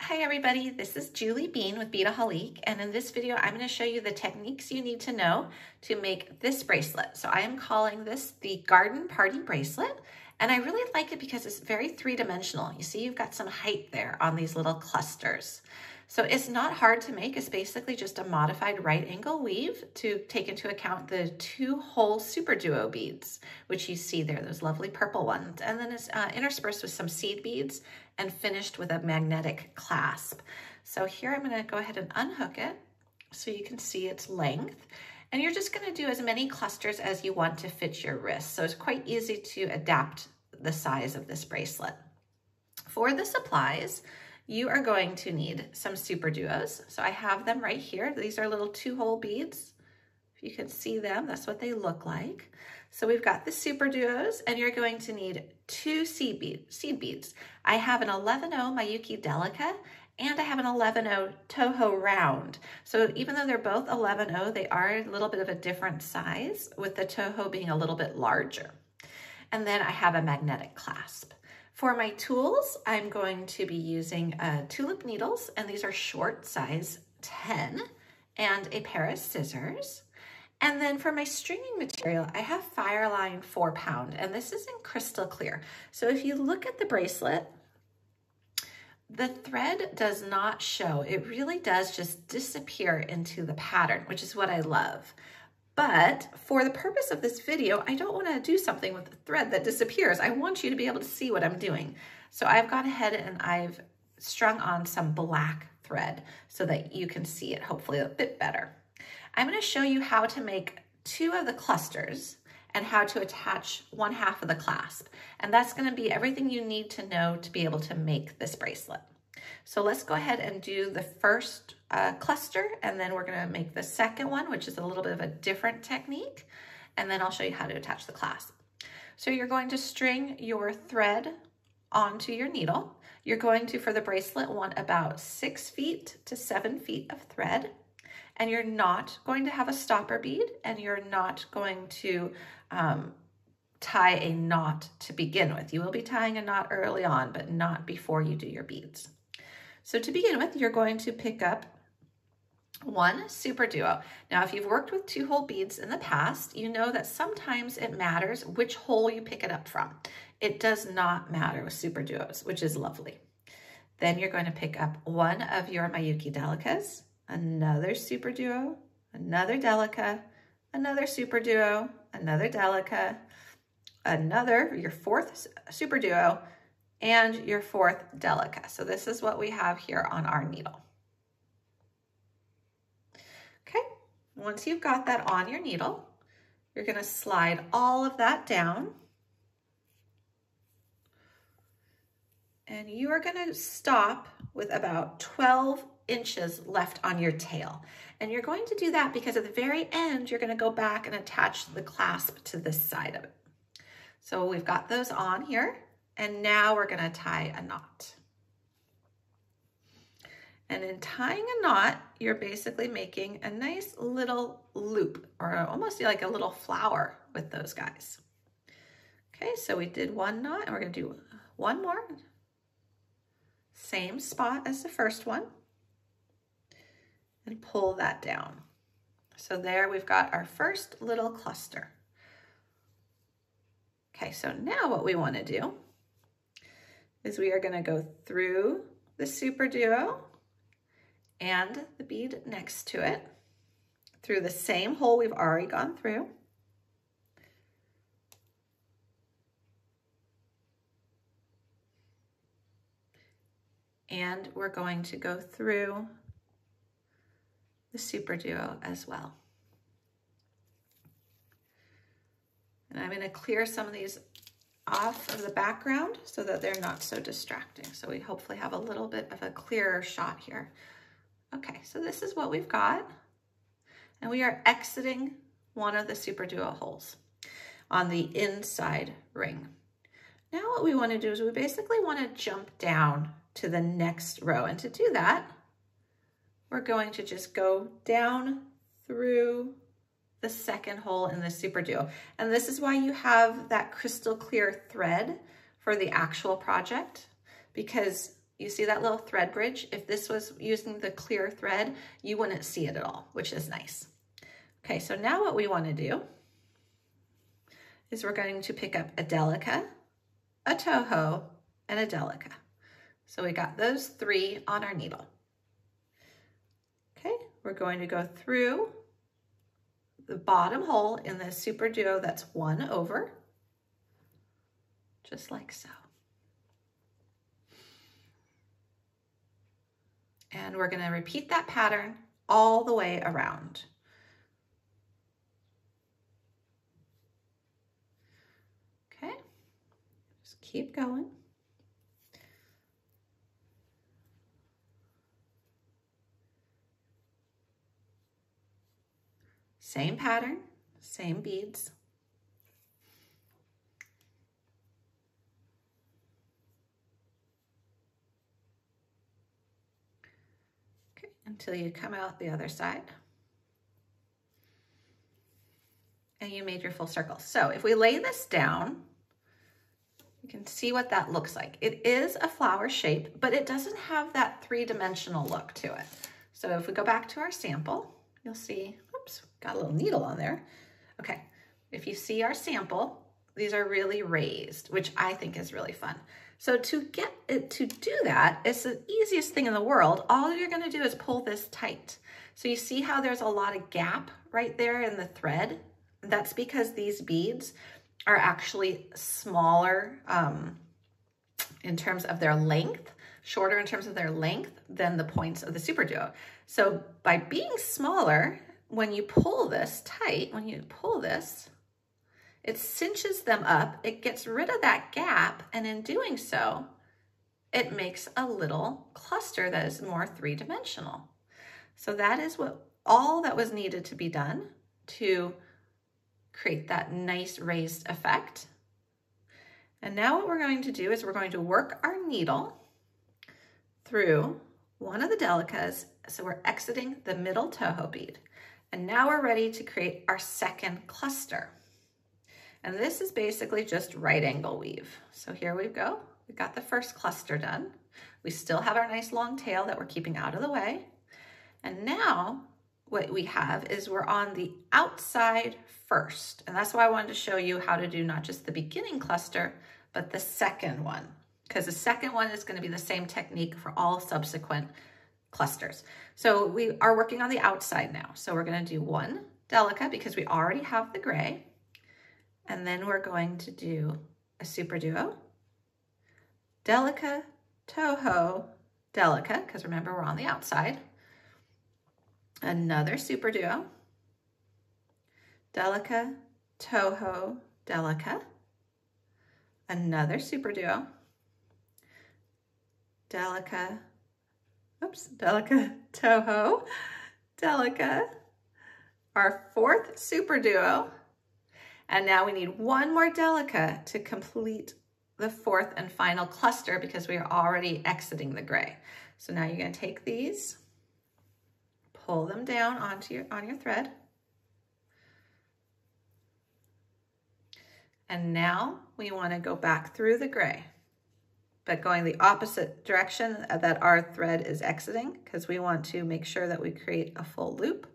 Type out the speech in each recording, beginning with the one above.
Hi everybody, this is Julie Bean with Beadaholique, and in this video I'm going to show you the techniques you need to know to make this bracelet. So I am calling this the Garden Party Bracelet, and I really like it because it's very three-dimensional. You see you've got some height there on these little clusters. So it's not hard to make. It's basically just a modified right angle weave to take into account the 2-hole SuperDuo beads, which you see there, those lovely purple ones. And then it's interspersed with some seed beads and finished with a magnetic clasp. So here I'm gonna go ahead and unhook it so you can see its length. And you're just gonna do as many clusters as you want to fit your wrist. So it's quite easy to adapt the size of this bracelet. For the supplies, you are going to need some SuperDuos. So I have them right here. These are little 2-hole beads. If you can see them, that's what they look like. So we've got the SuperDuos, and you're going to need 2 seed beads. I have an 11-0 Miyuki Delica, and I have an 11-0 Toho Round. So even though they're both 11-0, they are a little bit of a different size, with the Toho being a little bit larger. And then I have a magnetic clasp. For my tools, I'm going to be using tulip needles, and these are short size 10, and a pair of scissors. And then for my stringing material, I have Fireline 4-pound, and this is in crystal clear. So if you look at the bracelet, the thread does not show. It really does just disappear into the pattern, which is what I love. But for the purpose of this video, I don't want to do something with the thread that disappears. I want you to be able to see what I'm doing. So I've gone ahead and I've strung on some black thread so that you can see it hopefully a bit better. I'm going to show you how to make 2 of the clusters and how to attach 1/2 of the clasp. And that's going to be everything you need to know to be able to make this bracelet. So let's go ahead and do the first cluster, and then we're going to make the second one, which is a little bit of a different technique, and then I'll show you how to attach the clasp. So you're going to string your thread onto your needle. You're going to, for the bracelet, want about 6 feet to 7 feet of thread, and you're not going to have a stopper bead, and you're not going to tie a knot to begin with. You will be tying a knot early on, but not before you do your beads. So to begin with, you're going to pick up 1 SuperDuo. Now, if you've worked with 2-hole beads in the past, you know that sometimes it matters which hole you pick it up from. It does not matter with SuperDuos, which is lovely. Then you're going to pick up 1 of your Miyuki Delicas, another SuperDuo, another Delica, another SuperDuo, another Delica, your 4th SuperDuo, and your 4th Delica. So this is what we have here on our needle. Okay, once you've got that on your needle, you're going to slide all of that down. And you are going to stop with about 12 inches left on your tail. And you're going to do that because at the very end, you're going to go back and attach the clasp to this side of it. So we've got those on here. And now we're going to tie a knot. And in tying a knot, you're basically making a nice little loop, or almost like a little flower with those guys. Okay, so we did 1 knot, and we're going to do 1 more. Same spot as the first one. And pull that down. So there we've got our first little cluster. Okay, so now what we want to do is we are going to go through the SuperDuo and the bead next to it through the same hole we've already gone through. And we're going to go through the SuperDuo as well. And I'm going to clear some of these off of the background so that they're not so distracting. So we hopefully have a little bit of a clearer shot here. Okay, so this is what we've got. And we are exiting 1 of the SuperDuo holes on the inside ring. Now what we want to do is we basically want to jump down to the next row. And to do that, we're going to just go down through the second hole in the SuperDuo. And this is why you have that crystal clear thread for the actual project, because You see that little thread bridge? If this was using the clear thread, you wouldn't see it at all, which is nice. Okay, so now what we want to do is we're going to pick up a delica, a toho, and a delica. So we got those 3 on our needle. Okay, we're going to go through the bottom hole in the SuperDuo that's 1 over, just like so. And we're going to repeat that pattern all the way around. Okay, just keep going. Same pattern, same beads. Okay, until you come out the other side. And you made your full circle. So if we lay this down, you can see what that looks like. It is a flower shape, but it doesn't have that 3-dimensional look to it. So if we go back to our sample, you'll see, oops, got a little needle on there. Okay, if you see our sample, these are really raised, which I think is really fun. So to get it to do that, it's the easiest thing in the world. All you're gonna do is pull this tight. So you see how there's a lot of gap right there in the thread? That's because these beads are actually smaller in terms of their length, shorter in terms of their length than the points of the SuperDuo. So by being smaller, when you pull this tight, when you pull this, it cinches them up, it gets rid of that gap, and in doing so, it makes a little cluster that is more 3-dimensional. So that is all that was needed to be done to create that nice raised effect. And now what we're going to do is we're going to work our needle through one of the delicas, so we're exiting the middle toho bead. And now we're ready to create our second cluster. And this is basically just right angle weave. So here we go. We've got the first cluster done. We still have our nice long tail that we're keeping out of the way. And now what we have is we're on the outside first. And that's why I wanted to show you how to do not just the beginning cluster, but the second one, because the second one is going to be the same technique for all subsequent clusters. So we are working on the outside now. So we're going to do 1 delica because we already have the gray. And then we're going to do a SuperDuo, delica, toho, delica, because remember we're on the outside. Another SuperDuo, delica, toho, delica, another SuperDuo, delica, oops, delica, toho, delica, our 4th SuperDuo, and now we need 1 more delica to complete the 4th and final cluster because we are already exiting the gray. So now you're going to take these, pull them down on your thread. And now we want to go back through the gray, but going the opposite direction that our thread is exiting because we want to make sure that we create a full loop.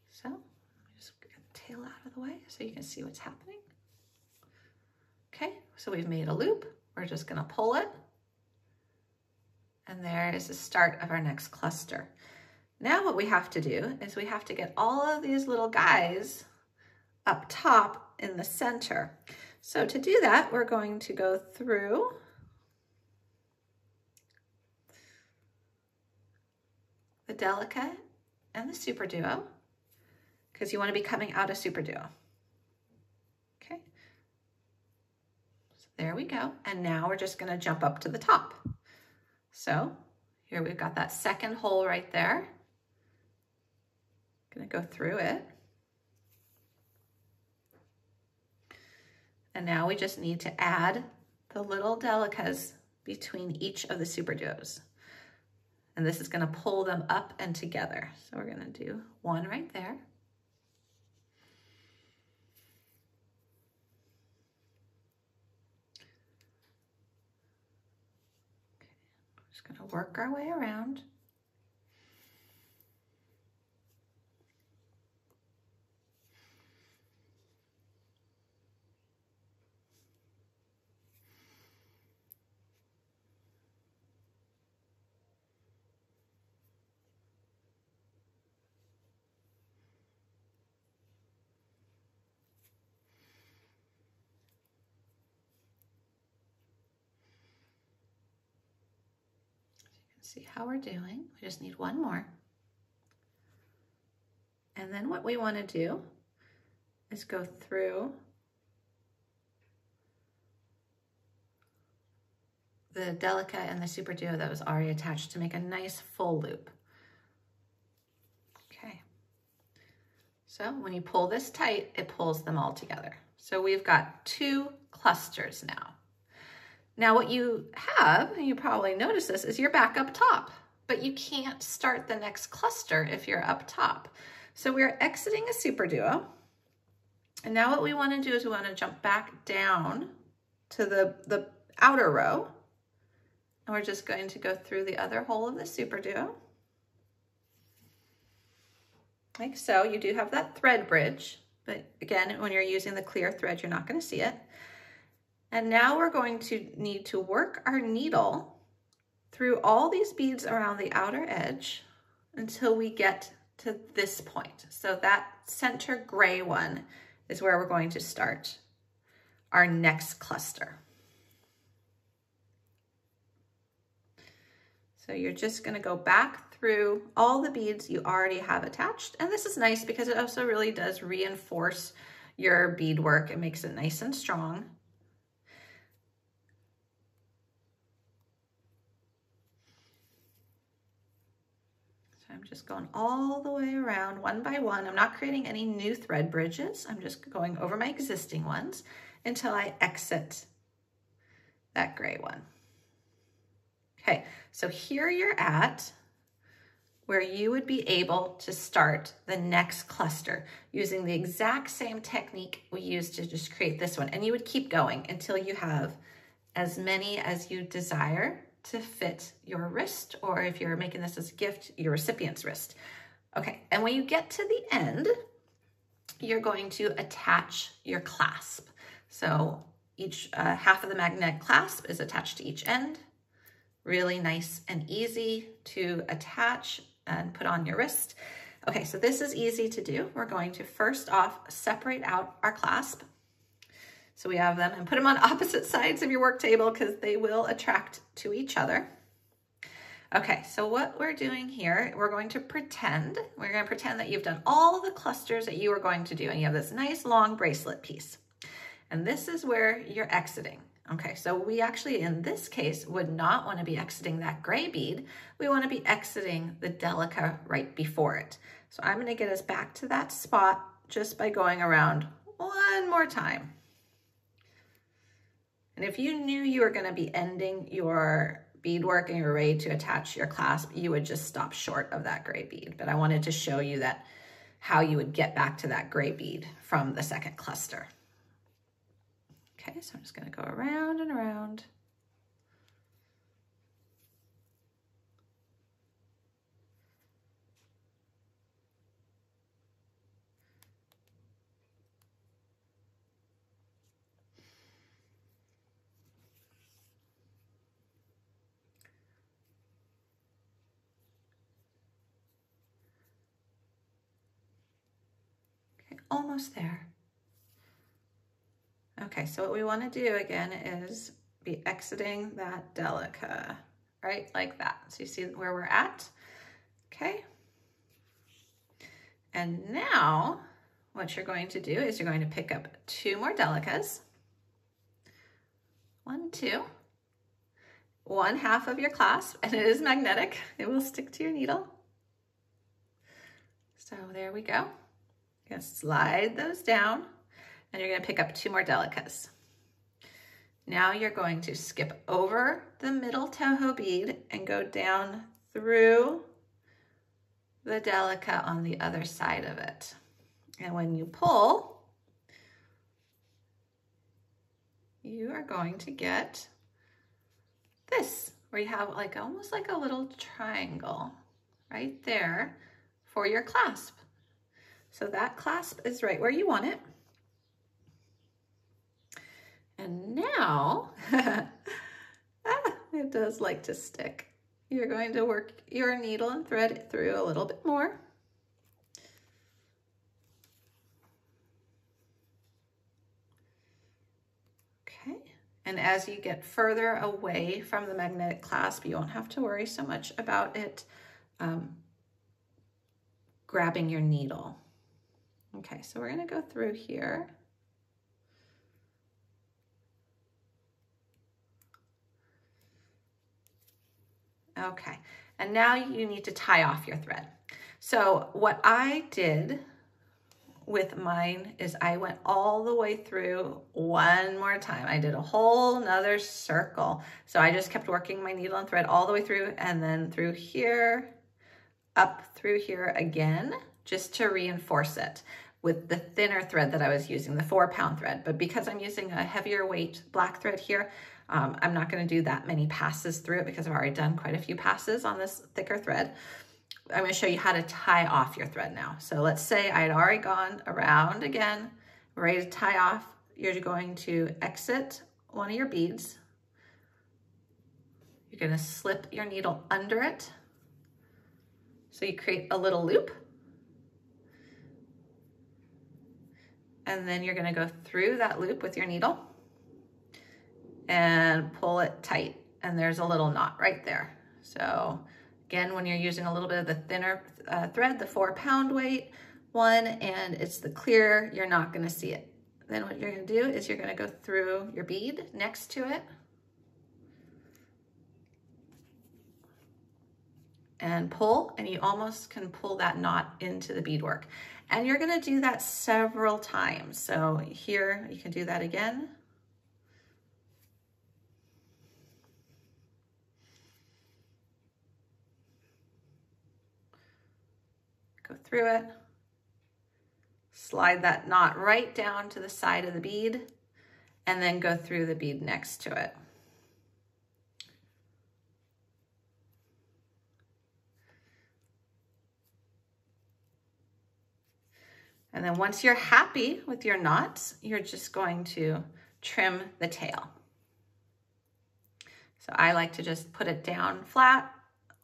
So just get the tail out of the way so you can see what's happening. Okay, so we've made a loop. We're just going to pull it. And there is the start of our next cluster. Now what we have to do is we have to get all of these little guys up top in the center. So to do that, we're going to go through the delica and the SuperDuo because you want to be coming out of SuperDuo. Okay, so there we go. And now we're just going to jump up to the top. So here we've got that second hole right there. Gonna go through it. And now we just need to add the little delicas between each of the SuperDuos. And this is gonna pull them up and together. So we're gonna do 1 right there. Just gonna work our way around. See how we're doing. We just need one more. And then what we want to do is go through the Delica and the SuperDuo that was already attached to make a nice full loop. Okay. So when you pull this tight, it pulls them all together. So we've got 2 clusters now. Now what you have, and you probably noticed this, is you're back up top, but you can't start the next cluster if you're up top. So we're exiting a SuperDuo. And now what we want to do is we want to jump back down to the outer row. And we're just going to go through the other hole of the SuperDuo. Like so. You do have that thread bridge, but again, when you're using the clear thread, you're not going to see it. And now we're going to need to work our needle through all these beads around the outer edge until we get to this point. So that center gray one is where we're going to start our next cluster. So you're just going to go back through all the beads you already have attached. And this is nice because it also really does reinforce your beadwork. It makes it nice and strong. I'm just going all the way around one by one. I'm not creating any new thread bridges. I'm just going over my existing ones until I exit that gray one. Okay, so here you're at where you would be able to start the next cluster using the exact same technique we used to just create this one. And you would keep going until you have as many as you desire to fit your wrist, or if you're making this as a gift, your recipient's wrist. Okay, and when you get to the end, you're going to attach your clasp. So each half of the magnetic clasp is attached to each end. Really nice and easy to attach and put on your wrist. Okay, so this is easy to do. We're going to first off separate out our clasp. So we have them, and put them on opposite sides of your work table because they will attract to each other. Okay, so what we're doing here, we're going to pretend that you've done all the clusters that you are going to do, and you have this nice long bracelet piece. And this is where you're exiting. Okay, so we actually, in this case, would not want to be exiting that gray bead. We want to be exiting the Delica right before it. So I'm going to get us back to that spot just by going around one more time. And if you knew you were going to be ending your beadwork and you're ready to attach your clasp, you would just stop short of that gray bead. But I wanted to show you that how you would get back to that gray bead from the second cluster. Okay, so I'm just going to go around and around. Almost there. Okay, so what we want to do again is be exiting that Delica, right? Like that. So you see where we're at? Okay. And now what you're going to do is you're going to pick up 2 more Delicas. 1, 2. 1 half of your clasp, and it is magnetic. It will stick to your needle. So there we go. You're going to slide those down, and you're going to pick up 2 more Delicas. Now you're going to skip over the middle Toho bead and go down through the Delica on the other side of it. And when you pull, you are going to get this, where you have like almost like a little triangle right there for your clasp. So that clasp is right where you want it. And now, it does like to stick. You're going to work your needle and thread it through a little bit more. Okay, and as you get further away from the magnetic clasp, you won't have to worry so much about it grabbing your needle. Okay, so we're gonna go through here. Okay, and now you need to tie off your thread. So what I did with mine is I went all the way through one more time. I did a whole nother circle. So I just kept working my needle and thread all the way through, and then through here, up through here again, just to reinforce it with the thinner thread that I was using, the 4-pound thread. But because I'm using a heavier weight black thread here, I'm not gonna do that many passes through it because I've already done quite a few passes on this thicker thread. I'm gonna show you how to tie off your thread now. So let's say I had already gone around again, ready to tie off. You're going to exit one of your beads. You're gonna slip your needle under it. So you create a little loop. And then you're gonna go through that loop with your needle and pull it tight. And there's a little knot right there. So again, when you're using a little bit of the thinner thread, the 4-pound weight one, and it's the clear, you're not gonna see it. Then what you're gonna do is you're gonna go through your bead next to it and pull, and you almost can pull that knot into the beadwork. And you're gonna do that several times. So here, you can do that again. Go through it, slide that knot right down to the side of the bead, and then go through the bead next to it. And then once you're happy with your knots, you're just going to trim the tail. So I like to just put it down flat,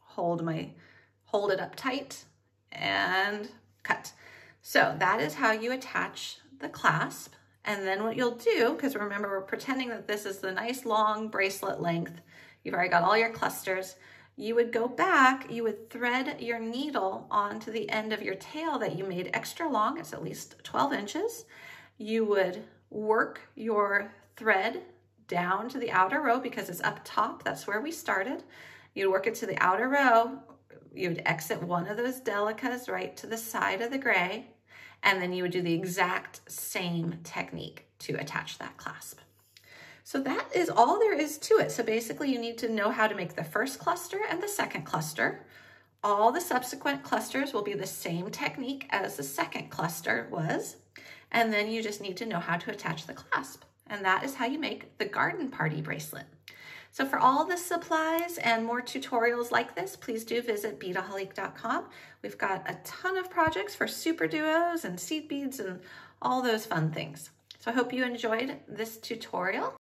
hold it up tight, and cut. So that is how you attach the clasp. And then what you'll do, because remember we're pretending that this is the nice long bracelet length, you've already got all your clusters, you would go back, you would thread your needle onto the end of your tail that you made extra long, it's at least 12 inches. You would work your thread down to the outer row because it's up top, that's where we started. You'd work it to the outer row, you would exit one of those delicas right to the side of the gray, and then you would do the exact same technique to attach that clasp. So that is all there is to it. So basically you need to know how to make the first cluster and the second cluster. All the subsequent clusters will be the same technique as the second cluster was. And then you just need to know how to attach the clasp. And that is how you make the garden party bracelet. So for all the supplies and more tutorials like this, please do visit beadaholique.com. We've got a ton of projects for SuperDuos and seed beads and all those fun things. So I hope you enjoyed this tutorial.